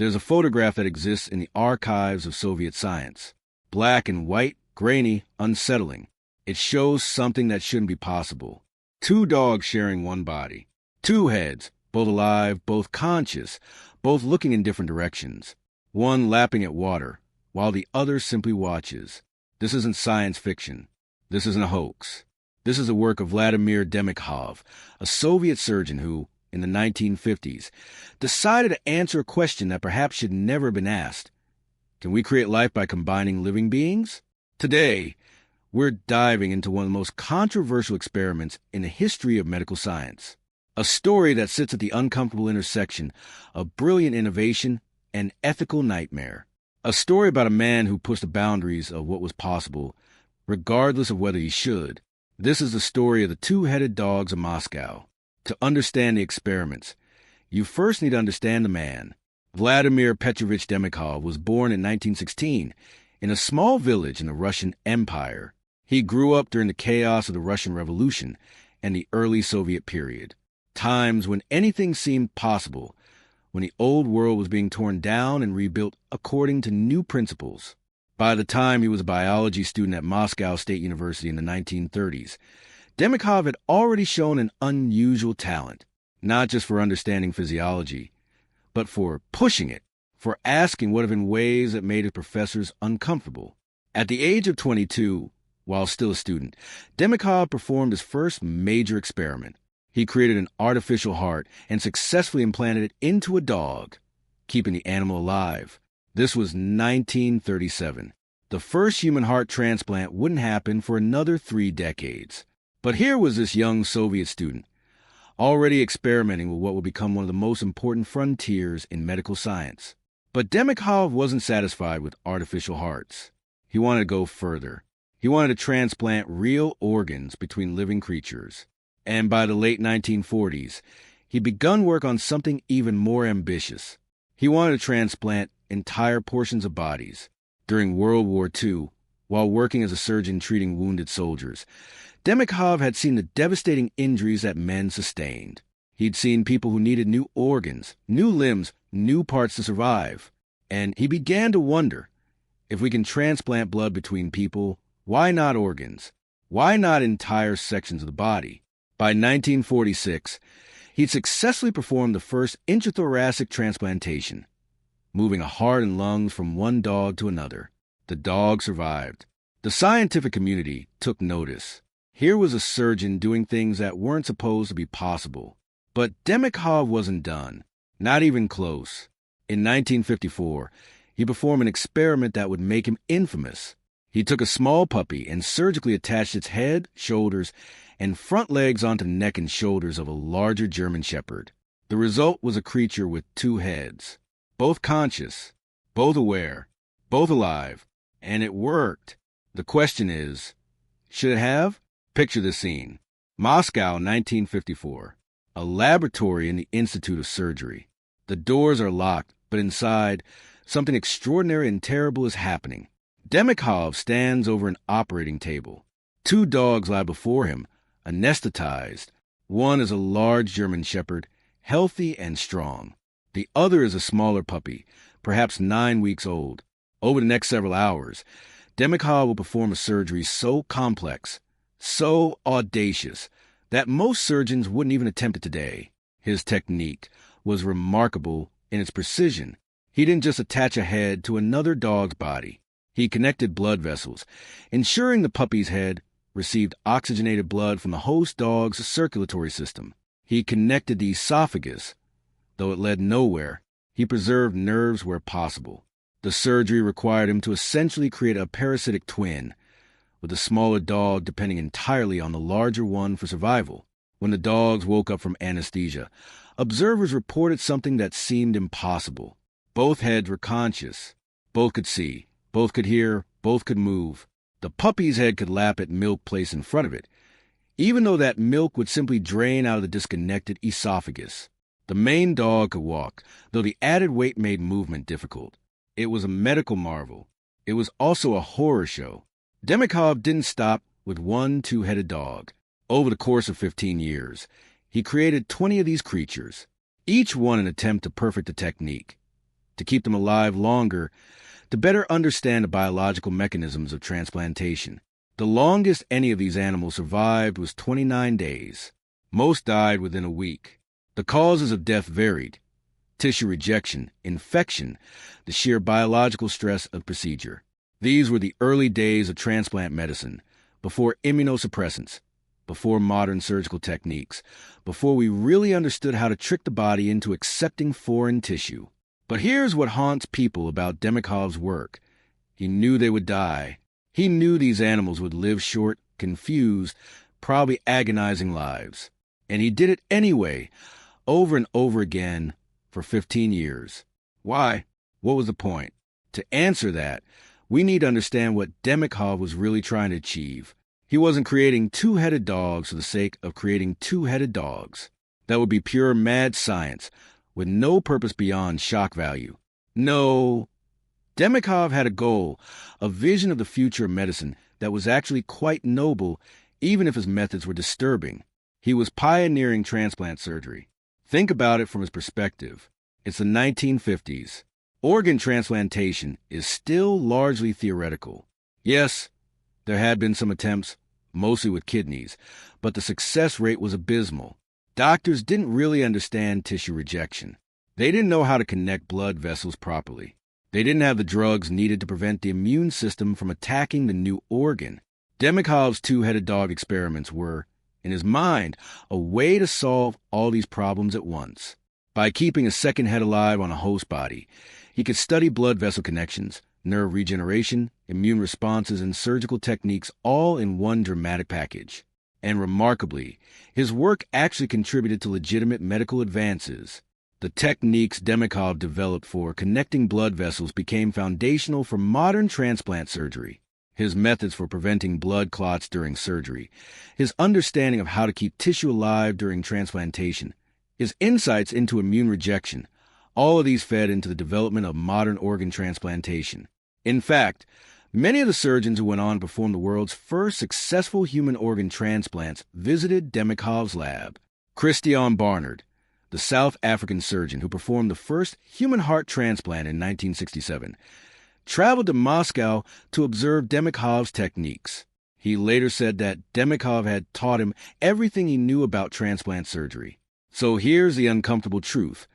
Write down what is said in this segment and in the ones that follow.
There's a photograph that exists in the archives of Soviet science. Black and white, grainy, unsettling. It shows something that shouldn't be possible. Two dogs sharing one body. Two heads, both alive, both conscious, both looking in different directions. One lapping at water, while the other simply watches. This isn't science fiction. This isn't a hoax. This is the work of Vladimir Demikhov, a Soviet surgeon who, in the 1950s, decided to answer a question that perhaps should never have been asked. Can we create life by combining living beings? Today, we're diving into one of the most controversial experiments in the history of medical science. A story that sits at the uncomfortable intersection of brilliant innovation and ethical nightmare. A story about a man who pushed the boundaries of what was possible, regardless of whether he should. This is the story of the two-headed dogs of Moscow. To understand the experiments, you first need to understand the man. Vladimir Petrovich Demikhov was born in 1916 in a small village in the Russian Empire. He grew up during the chaos of the Russian Revolution and the early Soviet period, times when anything seemed possible, when the old world was being torn down and rebuilt according to new principles. By the time he was a biology student at Moscow State University in the 1930s, Demikhov had already shown an unusual talent, not just for understanding physiology, but for pushing it, for asking what if in ways that made his professors uncomfortable. At the age of 22, while still a student, Demikhov performed his first major experiment. He created an artificial heart and successfully implanted it into a dog, keeping the animal alive. This was 1937. The first human heart transplant wouldn't happen for another 3 decades. But here was this young Soviet student, already experimenting with what would become one of the most important frontiers in medical science. But Demikhov wasn't satisfied with artificial hearts. He wanted to go further. He wanted to transplant real organs between living creatures. And by the late 1940s, he'd begun work on something even more ambitious. He wanted to transplant entire portions of bodies. During World War II, while working as a surgeon treating wounded soldiers, Demikhov had seen the devastating injuries that men sustained. He'd seen people who needed new organs, new limbs, new parts to survive. And he began to wonder, if we can transplant blood between people, why not organs? Why not entire sections of the body? By 1946, he'd successfully performed the first intrathoracic transplantation, moving a heart and lungs from one dog to another. The dog survived. The scientific community took notice. Here was a surgeon doing things that weren't supposed to be possible. But Demikhov wasn't done. Not even close. In 1954, he performed an experiment that would make him infamous. He took a small puppy and surgically attached its head, shoulders, and front legs onto the neck and shoulders of a larger German shepherd. The result was a creature with 2 heads, both conscious, both aware, both alive, and it worked. The question is, should it have? Picture the scene. Moscow, 1954. A laboratory in the Institute of Surgery. The doors are locked, but inside, something extraordinary and terrible is happening. Demikhov stands over an operating table. 2 dogs lie before him, anesthetized. One is a large German shepherd, healthy and strong. The other is a smaller puppy, perhaps 9 weeks old. Over the next several hours, Demikhov will perform a surgery so complex, so audacious, that most surgeons wouldn't even attempt it today. His technique was remarkable in its precision. He didn't just attach a head to another dog's body. He connected blood vessels, ensuring the puppy's head received oxygenated blood from the host dog's circulatory system. He connected the esophagus. Though it led nowhere, he preserved nerves where possible. The surgery required him to essentially create a parasitic twin, with the smaller dog depending entirely on the larger one for survival. When the dogs woke up from anesthesia, observers reported something that seemed impossible. Both heads were conscious. Both could see. Both could hear. Both could move. The puppy's head could lap at milk placed in front of it, even though that milk would simply drain out of the disconnected esophagus. The main dog could walk, though the added weight made movement difficult. It was a medical marvel. It was also a horror show. Demikhov didn't stop with one 2-headed dog. Over the course of 15 years, he created 20 of these creatures, each one an attempt to perfect the technique. to keep them alive longer, to better understand the biological mechanisms of transplantation. The longest any of these animals survived was 29 days. Most died within a week. The causes of death varied: tissue rejection, infection, the sheer biological stress of procedure. These were the early days of transplant medicine, before immunosuppressants, before modern surgical techniques, before we really understood how to trick the body into accepting foreign tissue. But here's what haunts people about Demikhov's work. He knew they would die. He knew these animals would live short, confused, probably agonizing lives. And he did it anyway, over and over again, for 15 years. Why? What was the point? To answer that, we need to understand what Demikhov was really trying to achieve. He wasn't creating two-headed dogs for the sake of creating two-headed dogs. That would be pure mad science, with no purpose beyond shock value. No. Demikhov had a goal, a vision of the future of medicine that was actually quite noble, even if his methods were disturbing. He was pioneering transplant surgery. Think about it from his perspective. It's the 1950s. Organ transplantation is still largely theoretical. Yes, there had been some attempts, mostly with kidneys, but the success rate was abysmal. Doctors didn't really understand tissue rejection. They didn't know how to connect blood vessels properly. They didn't have the drugs needed to prevent the immune system from attacking the new organ. Demikhov's two-headed dog experiments were, in his mind, a way to solve all these problems at once. By keeping a second head alive on a host body, he could study blood vessel connections, nerve regeneration, immune responses, and surgical techniques all in one dramatic package. And remarkably, his work actually contributed to legitimate medical advances. The techniques Demikhov developed for connecting blood vessels became foundational for modern transplant surgery. His methods for preventing blood clots during surgery, his understanding of how to keep tissue alive during transplantation, his insights into immune rejection, all of these fed into the development of modern organ transplantation. In fact, many of the surgeons who went on to perform the world's first successful human organ transplants visited Demikhov's lab. Christian Barnard, the South African surgeon who performed the first human heart transplant in 1967, traveled to Moscow to observe Demikhov's techniques. He later said that Demikhov had taught him everything he knew about transplant surgery. So here's the uncomfortable truth.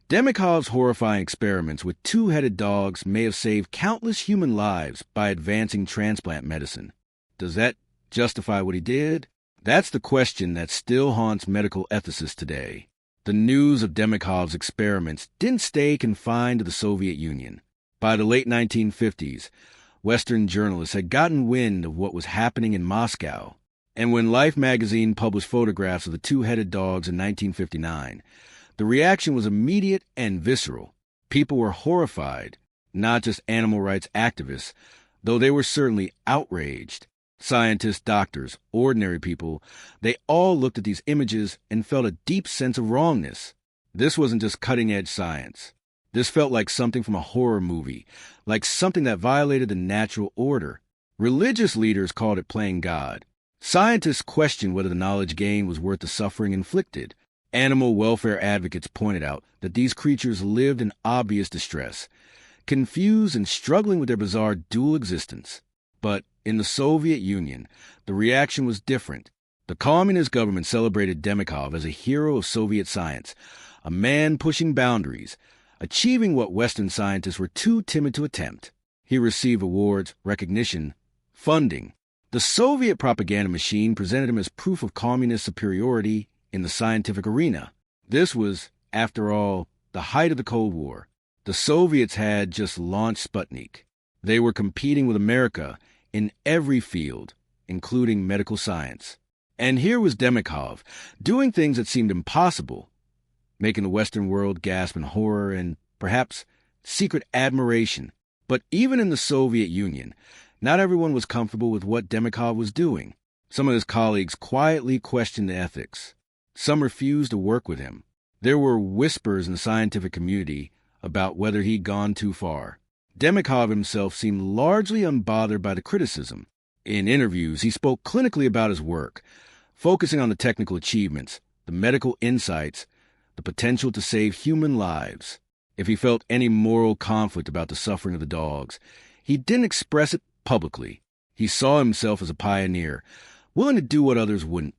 Demikhov's horrifying experiments with two-headed dogs may have saved countless human lives by advancing transplant medicine. Does that justify what he did? That's the question that still haunts medical ethicists today. The news of Demikhov's experiments didn't stay confined to the Soviet Union. By the late 1950s, Western journalists had gotten wind of what was happening in Moscow. And when Life magazine published photographs of the two-headed dogs in 1959, the reaction was immediate and visceral. People were horrified, not just animal rights activists, though they were certainly outraged. Scientists, doctors, ordinary people, they all looked at these images and felt a deep sense of wrongness. This wasn't just cutting-edge science. This felt like something from a horror movie, like something that violated the natural order. Religious leaders called it playing God. Scientists questioned whether the knowledge gained was worth the suffering inflicted. Animal welfare advocates pointed out that these creatures lived in obvious distress, confused and struggling with their bizarre dual existence. But in the Soviet Union, the reaction was different. The communist government celebrated Demikhov as a hero of Soviet science, a man pushing boundaries, achieving what Western scientists were too timid to attempt. He received awards, recognition, funding. The Soviet propaganda machine presented him as proof of communist superiority in the scientific arena. This was, after all, the height of the Cold War. The Soviets had just launched Sputnik. They were competing with America in every field, including medical science. And here was Demikhov, doing things that seemed impossible, making the Western world gasp in horror and, perhaps, secret admiration. But even in the Soviet Union, not everyone was comfortable with what Demikhov was doing. Some of his colleagues quietly questioned the ethics. Some refused to work with him. There were whispers in the scientific community about whether he'd gone too far. Demikhov himself seemed largely unbothered by the criticism. In interviews, he spoke clinically about his work, focusing on the technical achievements, the medical insights, the potential to save human lives. If he felt any moral conflict about the suffering of the dogs, he didn't express it publicly. He saw himself as a pioneer, willing to do what others wouldn't,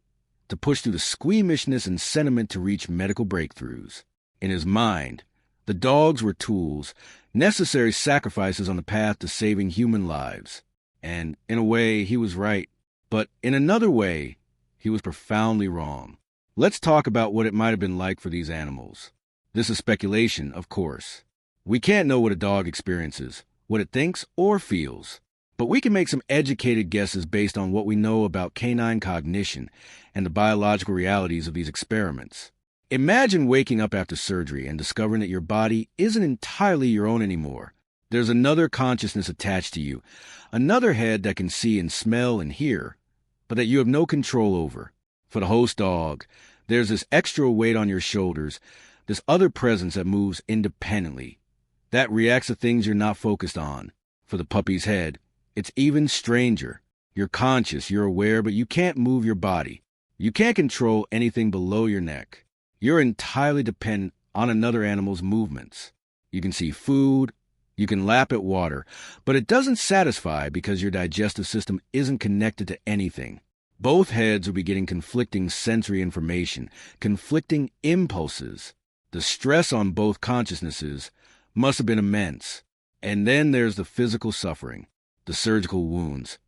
to push through the squeamishness and sentiment to reach medical breakthroughs. In his mind, the dogs were tools, necessary sacrifices on the path to saving human lives. And in a way, he was right. But in another way, he was profoundly wrong. Let's talk about what it might have been like for these animals. This is speculation, of course. We can't know what a dog experiences, what it thinks or feels. But we can make some educated guesses based on what we know about canine cognition and the biological realities of these experiments. Imagine waking up after surgery and discovering that your body isn't entirely your own anymore. There's another consciousness attached to you, another head that can see and smell and hear, but that you have no control over. For the host dog, there's this extra weight on your shoulders, this other presence that moves independently, that reacts to things you're not focused on. For the puppy's head, it's even stranger. You're conscious, you're aware, but you can't move your body. You can't control anything below your neck. You're entirely dependent on another animal's movements. You can see food, you can lap at water, but it doesn't satisfy because your digestive system isn't connected to anything. Both heads will be getting conflicting sensory information, conflicting impulses. The stress on both consciousnesses must have been immense. And then there's the physical suffering, the surgical wounds,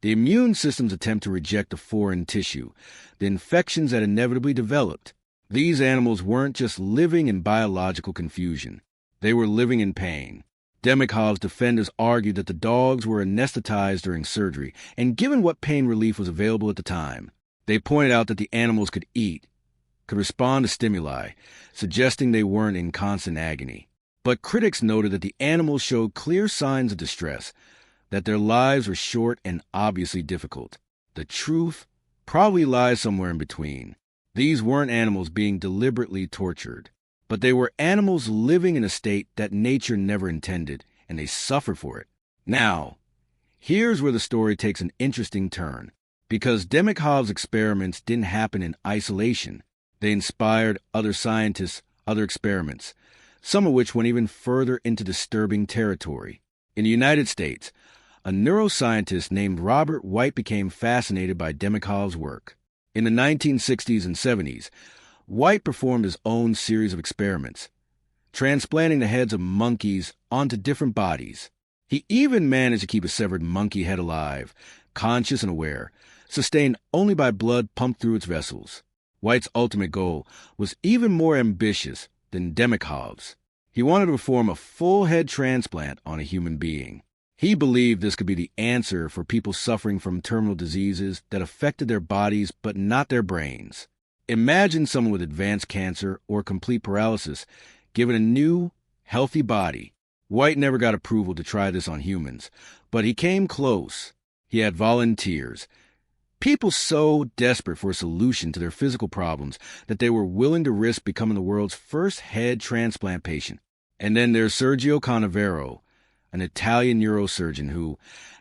the immune system's attempt to reject the foreign tissue, the infections that inevitably developed. These animals weren't just living in biological confusion. They were living in pain. Demikhov's defenders argued that the dogs were anesthetized during surgery, and given what pain relief was available at the time, they pointed out that the animals could eat, could respond to stimuli, suggesting they weren't in constant agony. But critics noted that the animals showed clear signs of distress, that their lives were short and obviously difficult. The truth probably lies somewhere in between. These weren't animals being deliberately tortured, but they were animals living in a state that nature never intended, and they suffered for it. Now, here's where the story takes an interesting turn, because Demikhov's experiments didn't happen in isolation. They inspired other scientists, other experiments, some of which went even further into disturbing territory. In the United States, a neuroscientist named Robert White became fascinated by Demikhov's work. In the 1960s and 70s, White performed his own series of experiments, transplanting the heads of monkeys onto different bodies. He even managed to keep a severed monkey head alive, conscious and aware, sustained only by blood pumped through its vessels. White's ultimate goal was even more ambitious than Demikhov's. He wanted to perform a full head transplant on a human being. He believed this could be the answer for people suffering from terminal diseases that affected their bodies but not their brains. Imagine someone with advanced cancer or complete paralysis given a new, healthy body. White never got approval to try this on humans, but he came close. He had volunteers, people so desperate for a solution to their physical problems that they were willing to risk becoming the world's first head transplant patient. And then there's Sergio Canavero, an Italian neurosurgeon who,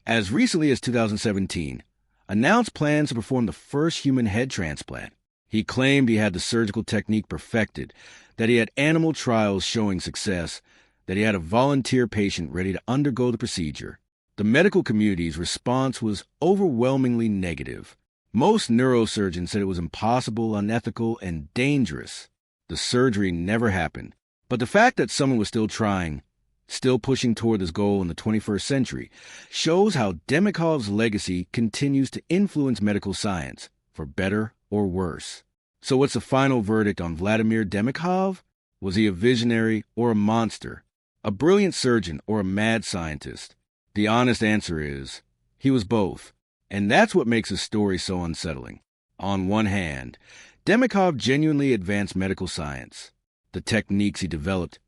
as recently as 2017, announced plans to perform the first human head transplant. He claimed he had the surgical technique perfected, that he had animal trials showing success, that he had a volunteer patient ready to undergo the procedure. The medical community's response was overwhelmingly negative. Most neurosurgeons said it was impossible, unethical, and dangerous. The surgery never happened. But the fact that someone was still trying, still pushing toward this goal in the 21st century, shows how Demikhov's legacy continues to influence medical science, for better or worse. So what's the final verdict on Vladimir Demikhov? Was he a visionary or a monster? A brilliant surgeon or a mad scientist? The honest answer is, he was both. And that's what makes his story so unsettling. On one hand, Demikhov genuinely advanced medical science. The techniques he developed,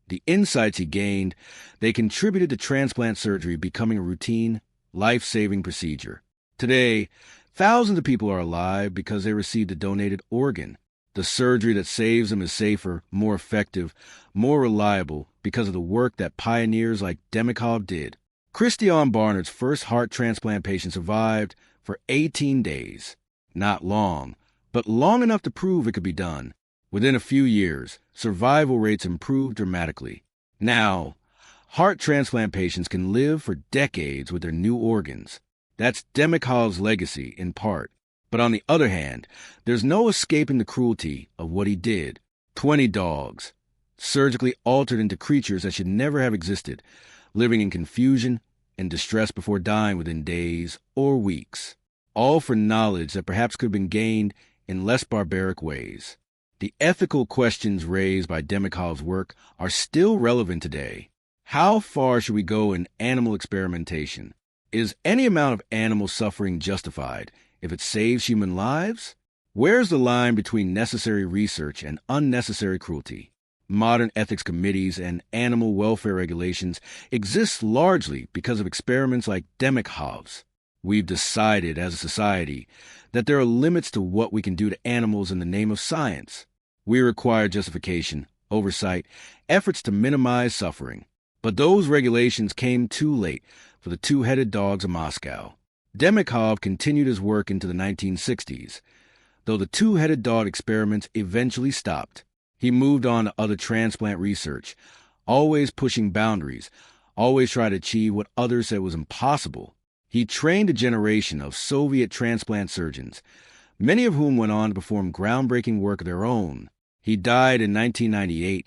the insights he gained, they contributed to transplant surgery becoming a routine, life-saving procedure. Today, thousands of people are alive because they received a donated organ. The surgery that saves them is safer, more effective, more reliable because of the work that pioneers like Demikhov did. Christian Barnard's first heart transplant patient survived for 18 days. Not long, but long enough to prove it could be done. Within a few years, survival rates improved dramatically. Now, heart transplant patients can live for decades with their new organs. That's Demikhov's legacy, in part. But on the other hand, there's no escaping the cruelty of what he did. 20 dogs, surgically altered into creatures that should never have existed, living in confusion and distress before dying within days or weeks, all for knowledge that perhaps could have been gained in less barbaric ways. The ethical questions raised by Demikhov's work are still relevant today. How far should we go in animal experimentation? Is any amount of animal suffering justified if it saves human lives? Where's the line between necessary research and unnecessary cruelty? Modern ethics committees and animal welfare regulations exist largely because of experiments like Demikhov's. We've decided as a society that there are limits to what we can do to animals in the name of science. We require justification, oversight, efforts to minimize suffering. But those regulations came too late for the two-headed dogs of Moscow. Demikhov continued his work into the 1960s. Though the two-headed dog experiments eventually stopped, he moved on to other transplant research, always pushing boundaries, always trying to achieve what others said was impossible. He trained a generation of Soviet transplant surgeons, many of whom went on to perform groundbreaking work of their own. He died in 1998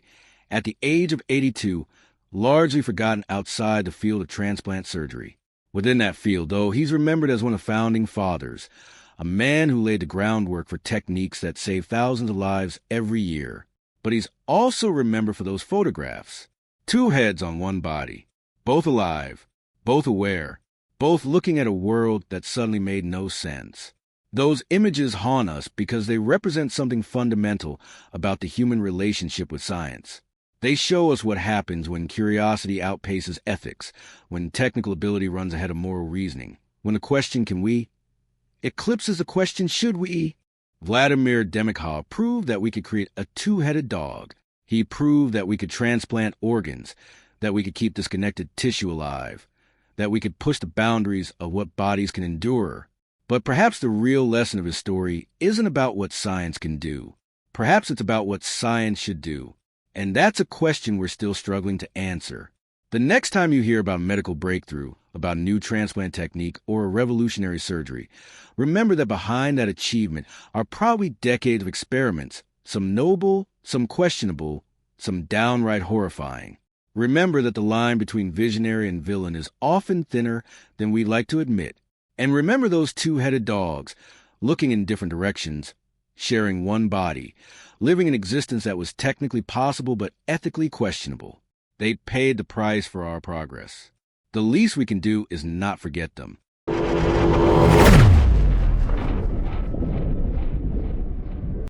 at the age of 82, largely forgotten outside the field of transplant surgery. Within that field, though, he's remembered as one of the founding fathers, a man who laid the groundwork for techniques that save thousands of lives every year. But he's also remembered for those photographs. Two heads on one body, both alive, both aware, both looking at a world that suddenly made no sense. Those images haunt us because they represent something fundamental about the human relationship with science. They show us what happens when curiosity outpaces ethics, when technical ability runs ahead of moral reasoning, when the question "can we" eclipses the question "should we?" Vladimir Demikhov proved that we could create a two-headed dog. He proved that we could transplant organs, that we could keep disconnected tissue alive, that we could push the boundaries of what bodies can endure. But perhaps the real lesson of his story isn't about what science can do. Perhaps it's about what science should do. And that's a question we're still struggling to answer. The next time you hear about a medical breakthrough, about a new transplant technique, or a revolutionary surgery, remember that behind that achievement are probably decades of experiments, some noble, some questionable, some downright horrifying. Remember that the line between visionary and villain is often thinner than we'd like to admit. And remember those two-headed dogs, looking in different directions, sharing one body, living an existence that was technically possible but ethically questionable. They paid the price for our progress. The least we can do is not forget them.